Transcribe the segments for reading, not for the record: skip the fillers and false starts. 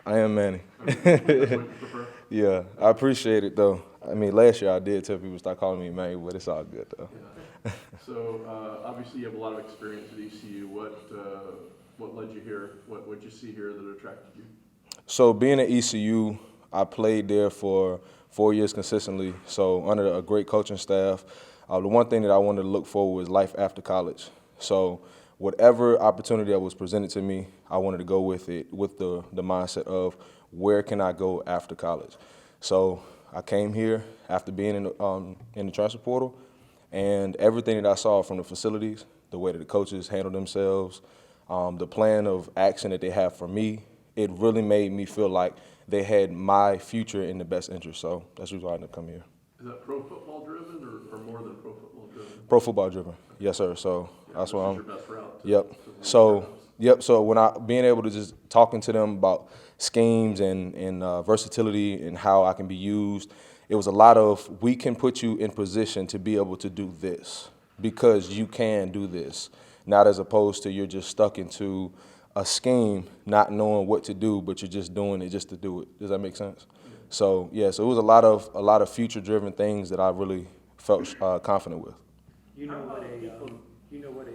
I am Manny. Okay. That's what you prefer? Yeah, I appreciate it though. I mean, last year I did tell people to start calling me Emmanuel, but it's all good though. Yeah. So obviously you have a lot of experience at ECU. What led you here? What did you see here that attracted you? So being at ECU, I played there for 4 years consistently. So under a great coaching staff, the one thing that I wanted to look for was life after college. So whatever opportunity that was presented to me, I wanted to go with it with the mindset of where can I go after college. So I came here after being in the transfer portal, and everything that I saw from the facilities, the way that the coaches handle themselves, the plan of action that they have for me, it really made me feel like they had my future in the best interest. So that's the reason why I ended up coming here. Is that pro football driven or more than pro football driven? Pro football driven, yes sir. So that's why This is I'm. your best route. Yep. To win So titles. yep. So when I being able to just talking to them about schemes and versatility and how I can be used, it was a lot of we can put you in position to be able to do this because you can do this, not as opposed to you're just stuck into a scheme, not knowing what to do, but you're just doing it just to do it. Does that make sense? So yeah. So it was a lot of future driven things that I really felt confident with. You know what a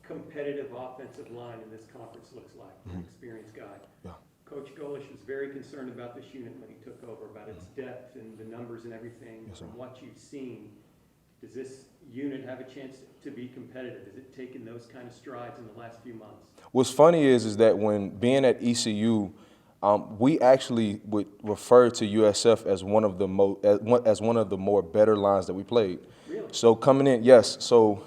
competitive offensive line in this conference looks like, an experienced guy. Yeah. Coach Golish was very concerned about this unit when he took over, about its depth and the numbers and everything. Yes, sir. From what you've seen, does this unit have a chance to be competitive? Has it taken those kind of strides in the last few months? What's funny is that when being at ECU, we actually would refer to USF as one of the as one of the more better lines that we played. Really? So coming in, yes. So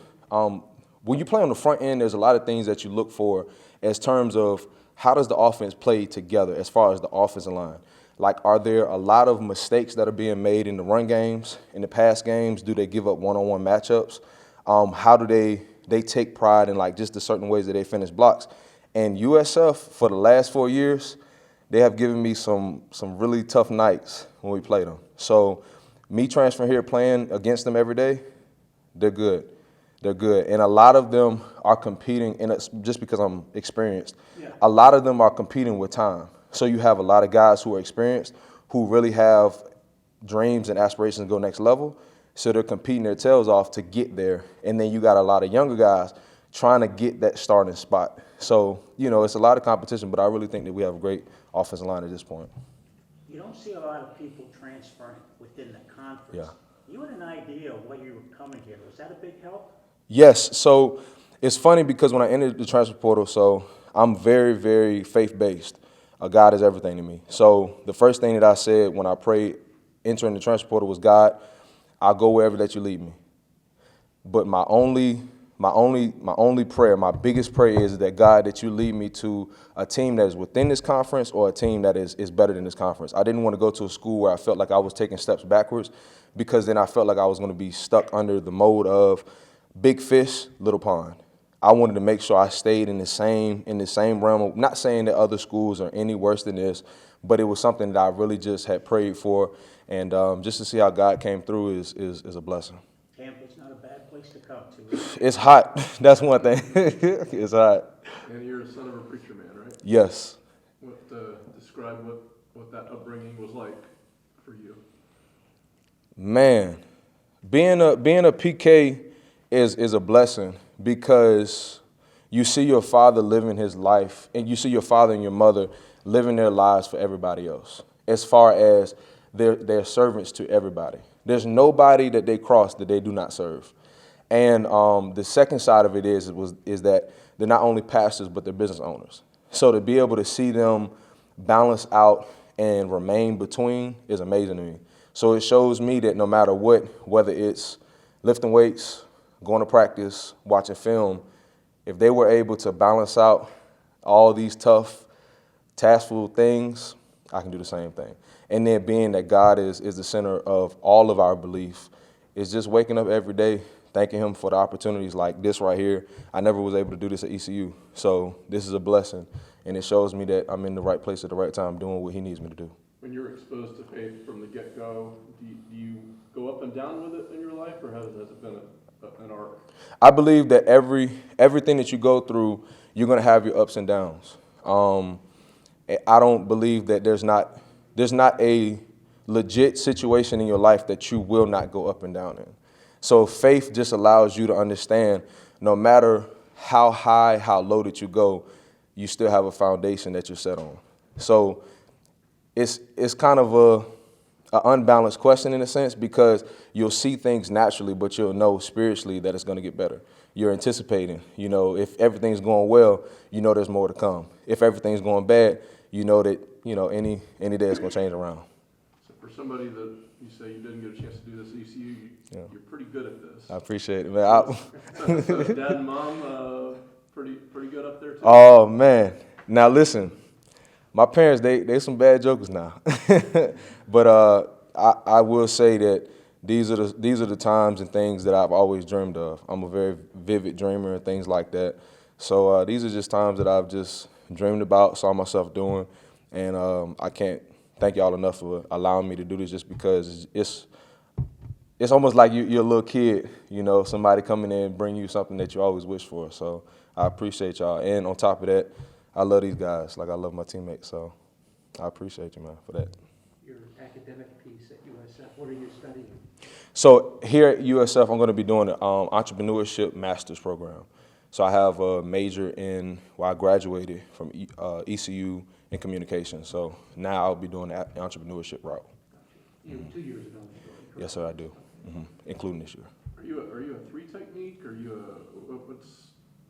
when you play on the front end, there's a lot of things that you look for as terms of how does the offense play together as far as the offensive line. Like, are there a lot of mistakes that are being made in the run games, in the pass games? Do they give up one-on-one matchups? How do they take pride in like just the certain ways that they finish blocks? And USF for the last 4 years, they have given me some really tough nights when we played them. So me transferring here, playing against them every day, they're good. They're good. And a lot of them are competing, and it's just because I'm experienced, a lot of them are competing with time. So you have a lot of guys who are experienced who really have dreams and aspirations to go next level. So they're competing their tails off to get there. And then you got a lot of younger guys trying to get that starting spot. So, it's a lot of competition, but I really think that we have a great offensive line at this point. You don't see a lot of people transferring within the conference. Yeah. You had an idea of when you were coming here. Was that a big help? Yes. So it's funny because when I entered the transfer portal, so I'm very, very faith-based. God is everything to me. So the first thing that I said when I prayed entering the transfer portal was, God, I'll go wherever that you lead me. But my only prayer, my biggest prayer is that, God, that you lead me to a team that is within this conference or a team that is better than this conference. I didn't want to go to a school where I felt like I was taking steps backwards, because then I felt like I was going to be stuck under the mode of big fish, little pond. I wanted to make sure I stayed in the same realm. Of, not saying that other schools are any worse than this, but it was something that I really just had prayed for, and just to see how God came through is a blessing. Tampa's not a bad place to come to. It's hot. That's one thing. It's hot. And you're a son of a preacher man, right? Yes. Describe what that upbringing was like for you. Man, being a PK is a blessing, because you see your father living his life, and you see your father and your mother living their lives for everybody else, as far as they're servants to everybody. There's nobody that they cross that they do not serve. And the second side of it is that they're not only pastors, but they're business owners. So to be able to see them balance out and remain between is amazing to me. So it shows me that no matter what, whether it's lifting weights, going to practice, watching film, if they were able to balance out all these tough, taskful things, I can do the same thing. And then being that God is the center of all of our belief, is just waking up every day, thanking him for the opportunities like this right here. I never was able to do this at ECU. So this is a blessing, and it shows me that I'm in the right place at the right time doing what he needs me to do. When you're exposed to faith from the get-go, do you go up and down with it in your life, or has it been an arc? I believe that everything that you go through, you're going to have your ups and downs. I don't believe that there's not a legit situation in your life that you will not go up and down in. So faith just allows you to understand no matter how high, how low that you go, you still have a foundation that you're set on. So it's kind of a unbalanced question in a sense, because you'll see things naturally, but you'll know spiritually that it's going to get better. You're anticipating, if everything's going well, there's more to come. If everything's going bad, that, any day it's going to change around. So for somebody that you say you didn't get a chance to do this at ECU, you're pretty good at this. I appreciate it, man. So dad and mom, pretty good up there too? Oh, man. Now, listen. My parents, they some bad jokers now. But I will say that these are the times and things that I've always dreamed of. I'm a very vivid dreamer and things like that. So these are just times that I've just dreamed about, saw myself doing, and I can't thank y'all enough for allowing me to do this, just because it's almost like you're a little kid, somebody coming in and bring you something that you always wish for. So I appreciate y'all. And on top of that, I love these guys like I love my teammates. So I appreciate you, man, for that. Your academic piece at USF, what are you studying? So here at USF, I'm going to be doing an entrepreneurship master's program. So I have a major I graduated from ECU in communication. So now I'll be doing the entrepreneurship route. You know, 2 years ago. Yes, sir, I do, including this year. Are you a three technique, or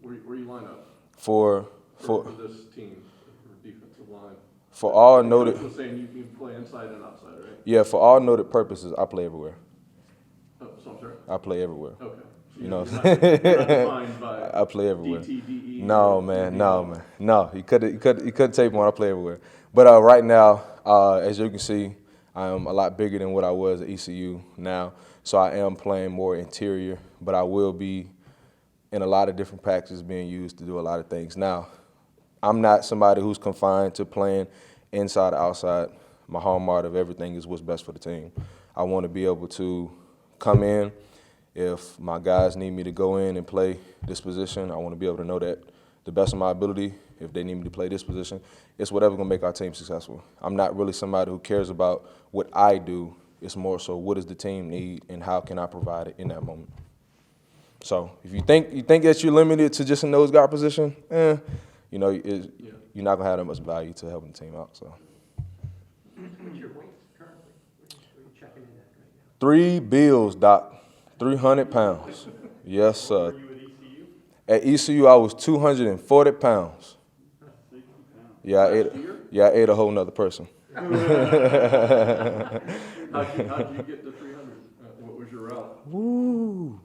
where you line up For this team for defensive line? For all noted, Coach was saying you can play inside and outside, right? yeah, for all noted purposes, I play everywhere. Oh, so I'm sorry. I play everywhere. Okay. So You know, you're not defined by I play everywhere. DTDE. No, man, no. You couldn't take one. I play everywhere. But right now, as you can see, I am a lot bigger than what I was at ECU now. So I am playing more interior, but I will be in a lot of different packages being used to do a lot of things. Now, I'm not somebody who's confined to playing inside or outside. My hallmark of everything is what's best for the team. I want to be able to come in. If my guys need me to go in and play this position, I want to be able to know that the best of my ability, if they need me to play this position, it's whatever's going to make our team successful. I'm not really somebody who cares about what I do. It's more so what does the team need and how can I provide it in that moment. So if you think that you're limited to just a nose guard position, you're not going to have that much value to helping the team out. So. What's your weight currently? Where are you checking in at right now? 3 bills, Doc. 300 pounds. Yes, sir. Were you at ECU? At ECU, I was 240 pounds. 60 pounds. Yeah, I ate a whole nother person. How'd you get to 300? What was your route? Woo.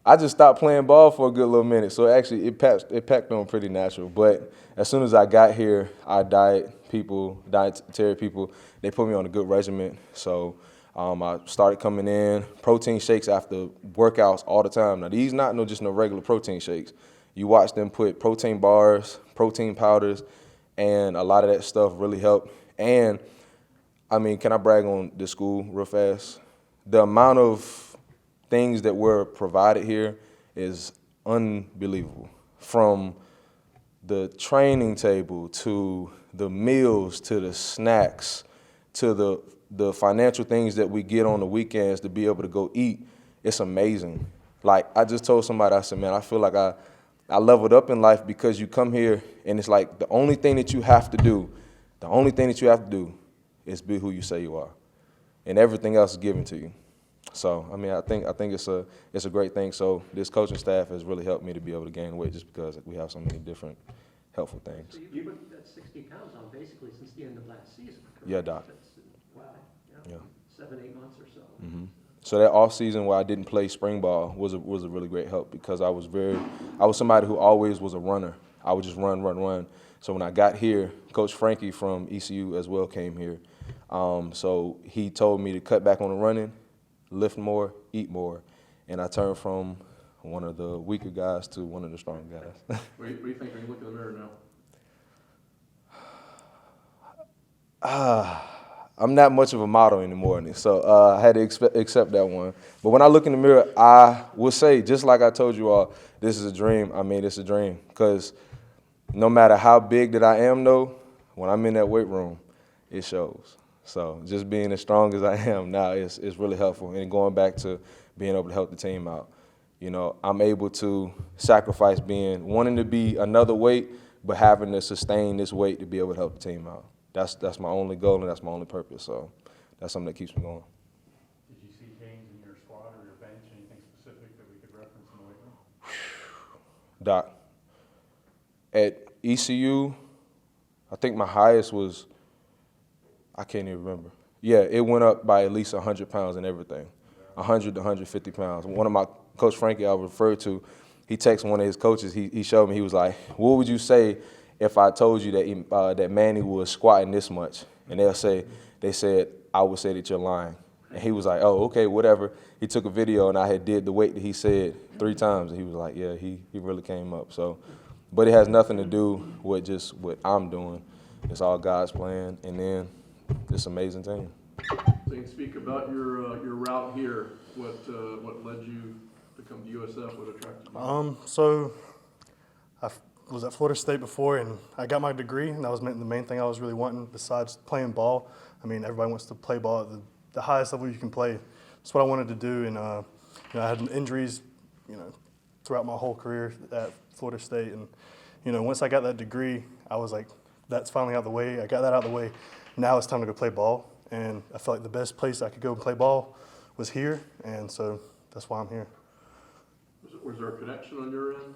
I just stopped playing ball for a good little minute, so actually it packed on pretty natural. But as soon as I got here, I dietary people, they put me on a good regimen. So I started coming in, protein shakes after workouts all the time. Now, these not just no regular protein shakes. You watch them put protein bars, protein powders, and a lot of that stuff really helped. And, I mean, can I brag on the school real fast? The amount of things that were provided here is unbelievable. From the training table to the meals to the snacks to the financial things that we get on the weekends to be able to go eat, it's amazing. Like, I just told somebody, I said, man, I feel like I leveled up in life because you come here and it's like the only thing that you have to do is be who you say you are. And everything else is given to you. So, I mean, I think it's a great thing. So this coaching staff has really helped me to be able to gain weight just because we have so many different helpful things. So you put that 60 pounds on basically since the end of last season, correct? Yeah, Doc. Wow, yeah. Yeah. 7, 8 months or so. Mm-hmm. So that off season where I didn't play spring ball was a really great help because I was somebody who always was a runner. I would just run. So when I got here, Coach Frankie from ECU as well came here. So he told me to cut back on the running, lift more, eat more, and I turned from one of the weaker guys to one of the strong guys. What do you think when you look in the mirror now? I'm not much of a model anymore, so I had to accept that one. But when I look in the mirror, I will say, just like I told you all, this is a dream. I mean, it's a dream because no matter how big that I am, though, when I'm in that weight room, it shows. So just being as strong as I am now is really helpful. And going back to being able to help the team out, you know, I'm able to sacrifice wanting to be another weight, but having to sustain this weight to be able to help the team out. That's my only goal and that's my only purpose. So that's something that keeps me going. Did you see change in your squad or your bench? Anything specific that we could reference in the weight room? Doc, at ECU, I think my highest was, I can't even remember. Yeah, it went up by at least 100 pounds and everything, 100 to 150 pounds. One of my, Coach Frankie I referred to, he texted one of his coaches, he showed me, he was like, what would you say if I told you that that Manny was squatting this much? And they said, I would say that you're lying. And he was like, oh, okay, whatever. He took a video and I had did the weight that he said 3 times. And he was like, yeah, he really came up. So, but it has nothing to do with just what I'm doing. It's all God's plan. And then this amazing team. Zane, speak about your route here. What led you to come to USF? What attracted you? So I was at Florida State before, and I got my degree, and that was the main thing I was really wanting besides playing ball. I mean, everybody wants to play ball at the highest level you can play. That's what I wanted to do, and I had injuries, throughout my whole career at Florida State, and once I got that degree, I was like, that's finally out of the way. I got that out of the way. Now it's time to go play ball, and I felt like the best place I could go and play ball was here, and so that's why I'm here. Was there a connection on your end?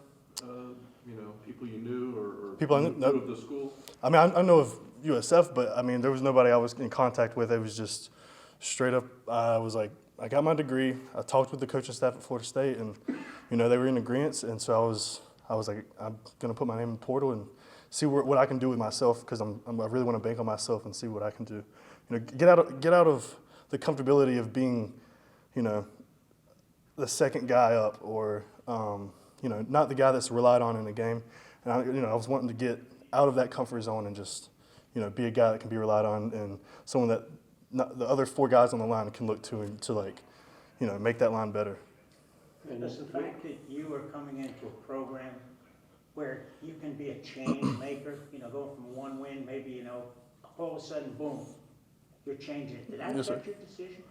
People you knew or People I knew of the school? I mean, I know of USF, but I mean, there was nobody I was in contact with. It was just straight up. I was like, I got my degree. I talked with the coaching staff at Florida State, and they were in agreement. And so I was like, I'm gonna put my name in the portal and see what I can do with myself, because I really want to bank on myself and see what I can do. Get out of the comfortability of being, the second guy up, or not the guy that's relied on in the game. And I was wanting to get out of that comfort zone and just, be a guy that can be relied on, and someone that the other 4 guys on the line can look to, and to make that line better. Does the fact that you are coming into a program where you can be a change maker, going from one win, maybe, all of a sudden, boom, you're changing it. Did that Yes, sir. affect your decision?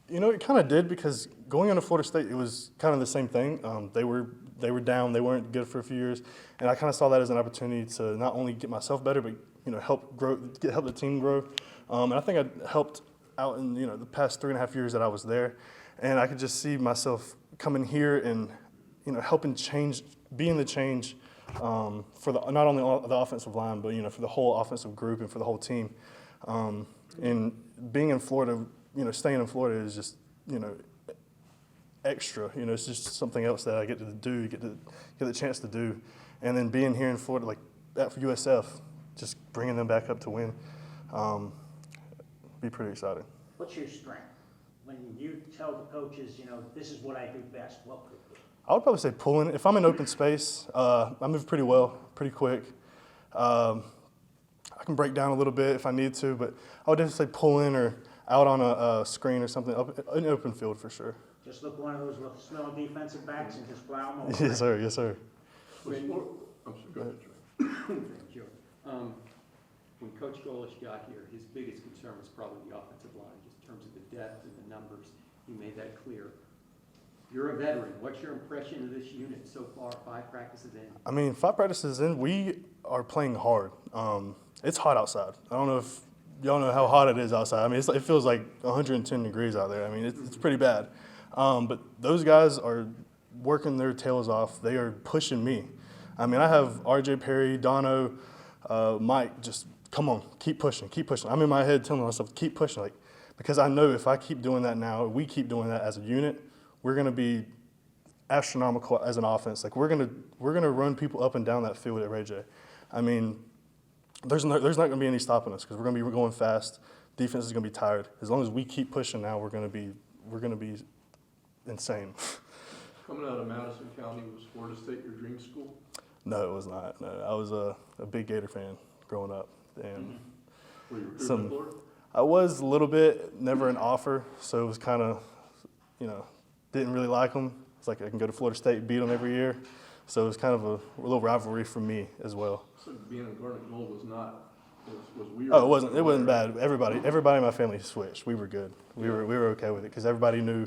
It kind of did, because going into Florida State, it was kind of the same thing. They were down, they weren't good for a few years, and I kind of saw that as an opportunity to not only get myself better, but help the team grow. And I think I helped out in the past 3.5 years that I was there, and I could just see myself coming here and helping change, being the change for not only the offensive line, but for the whole offensive group and for the whole team. And being in Florida, staying in Florida is just extra. It's just something else that I get to do, get the chance to do, and then being here in Florida like that for USF, just bringing them back up to win, be pretty excited. What's your strength? When you tell the coaches, this is what I do best, what could it be? I would probably say pulling. If I'm in open space, I move pretty well, pretty quick. I can break down a little bit if I need to, but I would definitely say pulling or out on a screen or something, an open field for sure. Just look one of those little small defensive backs and just plow them over. Yes, sir. Yes, sir. I'm sorry, go ahead, Trey. Thank you. When Coach Golish got here, his biggest concern was probably the offensive line, just in terms of the depth and the numbers. He made that clear. You're a veteran. What's your impression of this unit so far, 5 practices in? I mean, 5 practices in, we are playing hard. It's hot outside. I don't know if y'all know how hot it is outside. I mean, it feels like 110 degrees out there. I mean, it's pretty bad. But those guys are working their tails off. They are pushing me. I mean, I have RJ Perry, Dono, Mike, just come on, keep pushing, keep pushing. I'm in my head telling myself, keep pushing, because I know if I keep doing that now, we keep doing that as a unit, we're going to be astronomical as an offense. We're gonna run people up and down that field at Ray J. I mean, there's not going to be any stopping us, because we're going to be going fast. Defense is going to be tired. As long as we keep pushing now, we're going to be insane. Coming out of Madison County, was Florida State your dream school? No, it was not. No, I was a big Gator fan growing up, and Were you recruited in Florida? I was a little bit, never an offer, so it was kind of, didn't really like them. It's like I can go to Florida State and beat them every year, So it was kind of a little rivalry for me as well. So being in Garnet Gold was weird. Oh, it wasn't bad. Everybody in my family switched. We were good. We were okay with it because everybody knew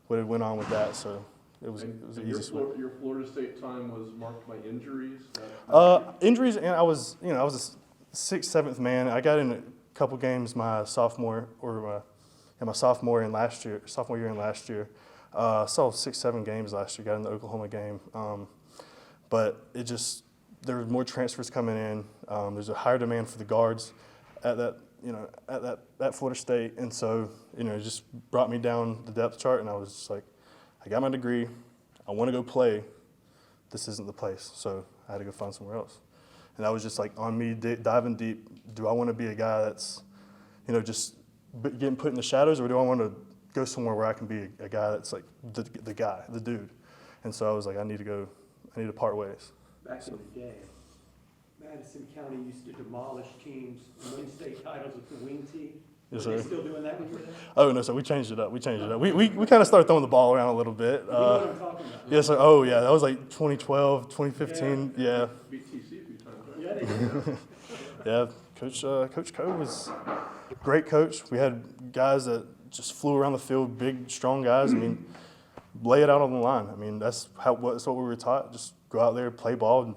what had went on with that. So it was an easy switch. Your Florida State time was marked by injuries? Injuries, and I was a sixth, seventh man. I got in a couple games my sophomore year and last year. Saw 6-7 games last year. Got in the Oklahoma game, but there was more transfers coming in. There's a higher demand for the guards at that Florida State, and so it just brought me down the depth chart, and I was just like, I got my degree, I want to go play. This isn't the place, so I had to go find somewhere else. And that was just like on me diving deep. Do I want to be a guy that's, just getting put in the shadows, or do I want to go somewhere where I can be a guy that's like the guy, the dude? And so I was like, I need to part ways. Back in the day, Madison County used to demolish teams and win state titles with the wing tee. Yes, Were they sir. still doing that when you were there? Oh no, so we changed it up. We kind of started throwing the ball around a little bit. You know what I'm talking about? Yes, sir. Oh yeah, that was like 2012, 2015. Yeah, Beat TC a few times, right? Yeah, they did. yeah. Coach Coe was a great coach. We had guys that just flew around the field, big, strong guys. I mean, lay it out on the line. I mean, that's what we were taught. Just go out there, play ball, and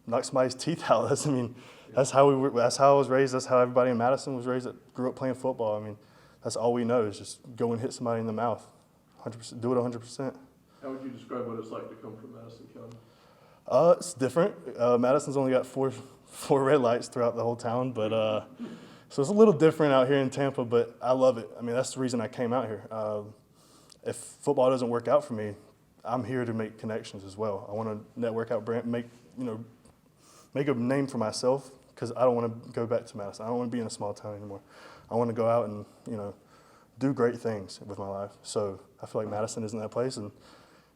knock somebody's teeth out. That's how I was raised. That's how everybody in Madison was raised. That grew up playing football. I mean, that's all we know is just go and hit somebody in the mouth. 100%. Do it 100%. How would you describe what it's like to come from Madison County? It's different. Madison's only got four red lights throughout the whole town, but so it's a little different out here in Tampa. But I love it. I mean, that's the reason I came out here. If football doesn't work out for me, I'm here to make connections as well. I want to network out, make a name for myself, because I don't want to go back to Madison. I don't want to be in a small town anymore. I want to go out and do great things with my life. So I feel like Madison isn't that place, and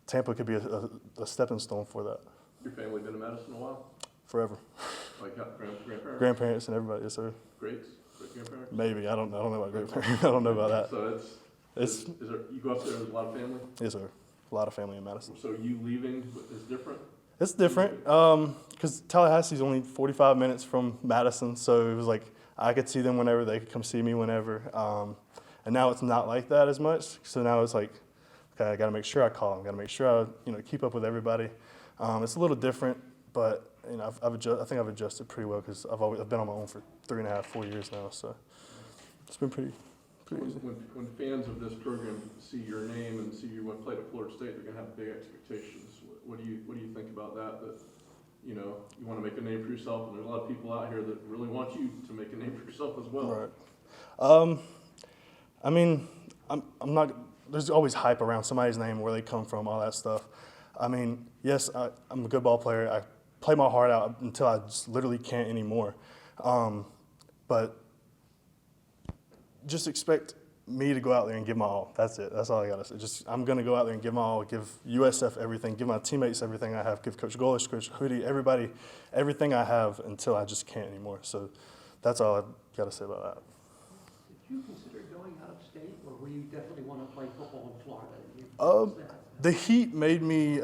Tampa could be a stepping stone for that. Your family been in Madison a while? Forever. Like grandparents? Grandparents and everybody, yes sir. Greats? Great grandparents? Maybe I don't know about grandparents. I don't know about that. So It's you go up there, there's a lot of family? yes sir. A lot of family in Madison. So you leaving is different? It's different because Tallahassee's only 45 minutes from Madison, so it was like I could see them whenever, they could come see me whenever. And now it's not like that as much. So now it's like, okay, I got to make sure I call them, got to make sure I keep up with everybody. It's a little different, but I think I've adjusted pretty well because I've been on my own for 3.5, 4 years now, so it's been pretty easy. When fans of this program see your name and see you went play at Florida State, they're gonna have big expectations. What do you think about that? That you want to make a name for yourself, and there's a lot of people out here that really want you to make a name for yourself as well. Right. I mean, I'm not. There's always hype around somebody's name, where they come from, all that stuff. I mean, yes, I'm a good ball player. I play my heart out until I just literally can't anymore. But just expect me to go out there and give my all. That's it. That's all I got to say. I'm going to go out there and give my all, give USF everything, give my teammates everything I have, give Coach Golish, Coach Hoodie, everybody, everything I have until I just can't anymore. So that's all I've got to say about that. Did you consider going out of state, or were you definitely want to play football in Florida? The heat made me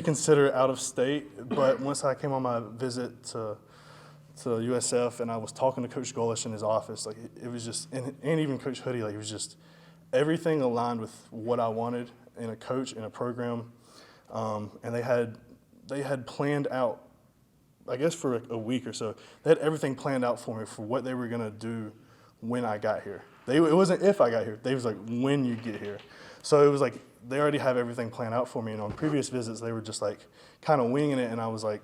consider out of state, but once I came on my visit to USF and I was talking to Coach Golish in his office, like it was just, and even Coach Hoodie, like it was just everything aligned with what I wanted in a coach, in a program, and they had planned out, I guess for a week or so, they had everything planned out for me for what they were gonna do when I got here. It wasn't if I got here, they was like when you get here. So it was like they already have everything planned out for me, and on previous visits they were just like kind of winging it, and I was like,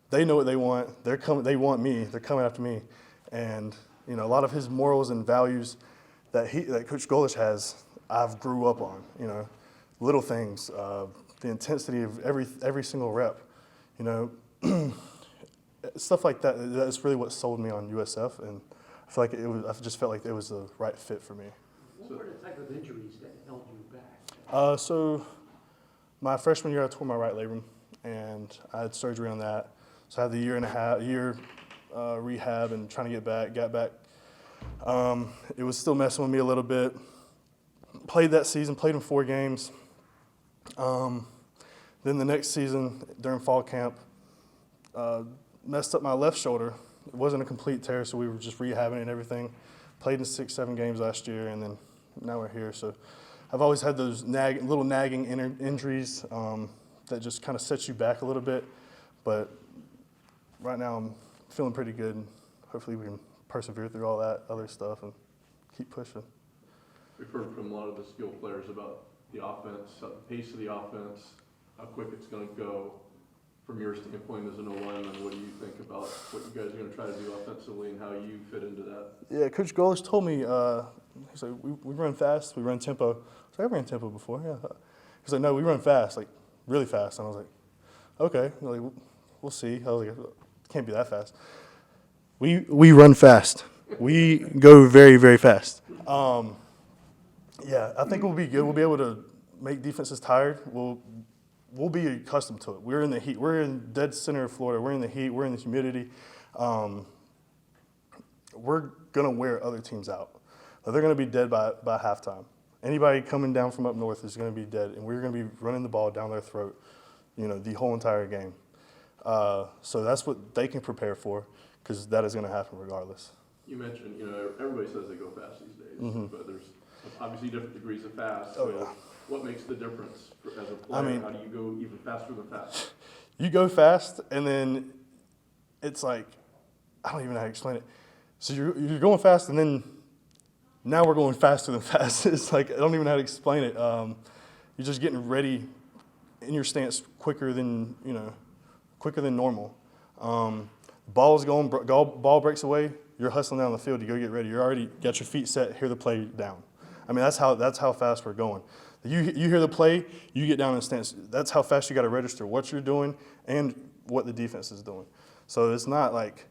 they know what they want. They want me. They're coming after me, and a lot of his morals and values that Coach Golish has, I've grew up on. Little things, the intensity of every single rep, stuff like that. That's really what sold me on USF, and I feel like I just felt like it was the right fit for me. What were the type of injuries that held you back? So my freshman year, I tore my right labrum, and I had surgery on that. So I had the year rehab and trying to get back, got back. It was still messing with me a little bit. Played that season, played in 4 games. Then the next season during fall camp, messed up my left shoulder. It wasn't a complete tear, so we were just rehabbing it and everything. Played in 6, 7 games last year, and then now we're here. So I've always had those little nagging injuries that just kind of set you back a little bit. But right now I'm feeling pretty good, and hopefully we can persevere through all that other stuff and keep pushing. We've heard from a lot of the skilled players about the offense, the pace of the offense, how quick it's going to go. From your standpoint as an O-lineman, what do you think about what you guys are going to try to do offensively and how you fit into that? Yeah, Coach Golish told me, he's like, we run fast, we run tempo. I was like, I ran tempo before, yeah. He's like, no, we run fast, like really fast. And I was like, okay, like, we'll see. I was like, it can't be that fast. We run fast. We go very, very fast. Yeah, I think we'll be good. We'll be able to make defenses tired. We'll be accustomed to it. We're in the heat. We're in dead center of Florida. We're in the heat. We're in the humidity. We're going to wear other teams out. They're going to be dead by halftime. Anybody coming down from up north is going to be dead, and we're going to be running the ball down their throat, the whole entire game. So that's what they can prepare for, because that is going to happen regardless. You mentioned, everybody says they go fast these days, but there's obviously different degrees of fast. Oh, So yeah. what makes the difference as a player? How do you go even faster than fast? You go fast, and then it's like, I don't even know how to explain it. So you're going fast, and then now we're going faster than fast. It's like, I don't even know how to explain it. You're just getting ready in your stance quicker than normal. Ball's going, ball breaks away, you're hustling down the field, you go get ready. You're already got your feet set, hear the play down. I mean, that's how fast we're going. You hear the play, you get down in stance. That's how fast you got to register what you're doing and what the defense is doing. So it's not like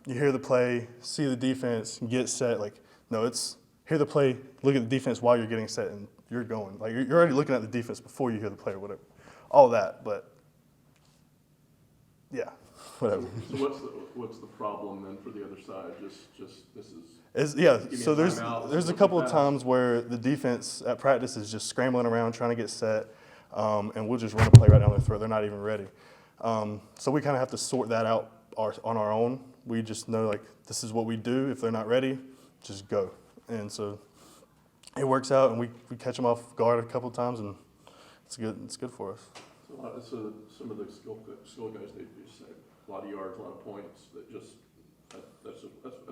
you hear the play, see the defense, get set. Like, no, it's hear the play, look at the defense while you're getting set, and you're going. Like, you're already looking at the defense before you hear the play or whatever. All that, but yeah, whatever. So what's the problem then for the other side? Just this is. So there's a couple of times where the defense at practice is just scrambling around trying to get set, and we'll just run a play right down their throat. They're not even ready. So we kind of have to sort that out on our own. We just know, like, this is what we do. If they're not ready, just go. And so it works out, and we catch them off guard a couple of times, and it's good. It's good for us. So some of the skill guys, they just say a lot of yards, a lot of points. That's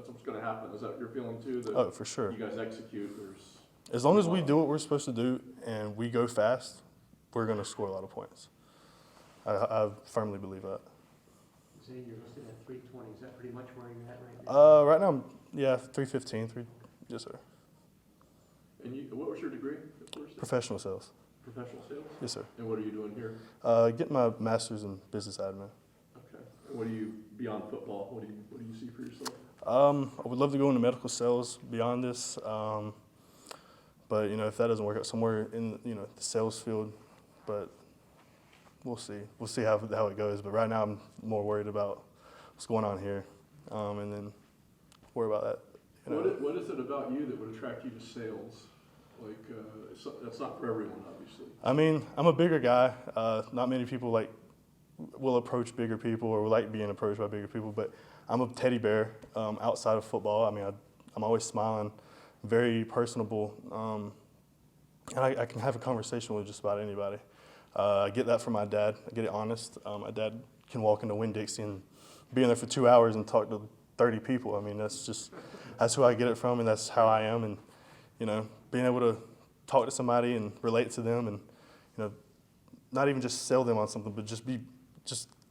what's going to happen. Is that your feeling too? That Oh, for sure. you guys execute. As long as we do what we're supposed to do and we go fast, we're going to score a lot of points. I firmly believe that. Zane, you're listed at 320. Is that pretty much where you're at right now? Right now, 315. Yes, sir. And what was your degree? Professional sales. Professional sales? Yes, sir. And what are you doing here? Getting my master's in business admin. Okay. And what do you, beyond football, what do you see for yourself? I would love to go into medical sales beyond this, but if that doesn't work out, somewhere in the sales field. But we'll see. We'll see how it goes. But right now, I'm more worried about what's going on here, and then worry about that. What is it about you that would attract you to sales? Like, that's not for everyone, obviously. I mean, I'm a bigger guy. Not many people will approach bigger people or like being approached by bigger people, but I'm a teddy bear outside of football. I mean, I'm always smiling, very personable, and I can have a conversation with just about anybody. I get that from my dad. I get it honest. My dad can walk into Winn-Dixie and be in there for 2 hours and talk to 30 people. I mean, that's who I get it from, and that's how I am. And being able to talk to somebody and relate to them, and not even just sell them on something, but just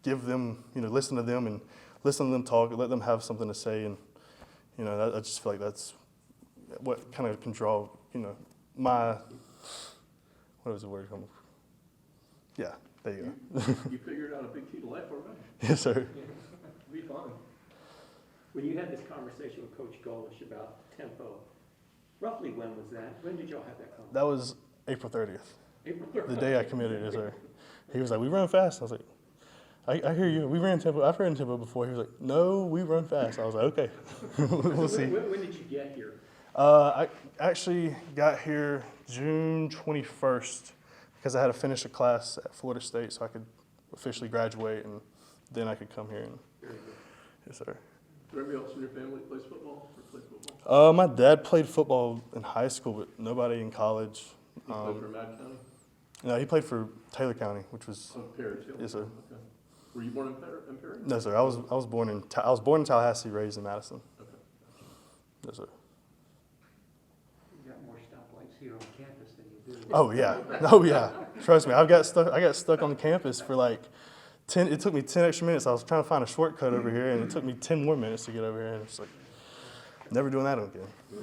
give them, listen to them and listen to them talk, and let them have something to say. And I just feel like that's what kind of can draw, my, what was the word? Yeah, there you go. You figured out a big key to life already. Yes, sir. It'll be fun. When you had this conversation with Coach Golish about tempo, roughly when was that? When did y'all have that conversation? That was April 30th, April 3rd. the day I committed, yes, sir. He was like, we run fast. I was like, I hear you. We ran tempo. I've ran tempo before. He was like, no, we run fast. I was like, okay, we'll see. When did you get here? I actually got here June 21st because I had to finish a class at Florida State so I could officially graduate, and then I could come here. And, Very good. yes, sir. Is there anybody else in your family that plays football or played football? My dad played football in high school, but nobody in college. He played for Mad County? No, he played for Taylor County, which was Oh, Perry, too? yes, sir. Okay. Were you born in Perry? No, sir. I was born in Tallahassee, raised in Madison. Okay. Yes, sir. You got more stoplights here on campus than you do. Oh yeah, oh yeah. Trust me, I got stuck on the campus for like 10. It took me 10 extra minutes. I was trying to find a shortcut over here, and it took me 10 more minutes to get over here. And it's like never doing that again. Yeah.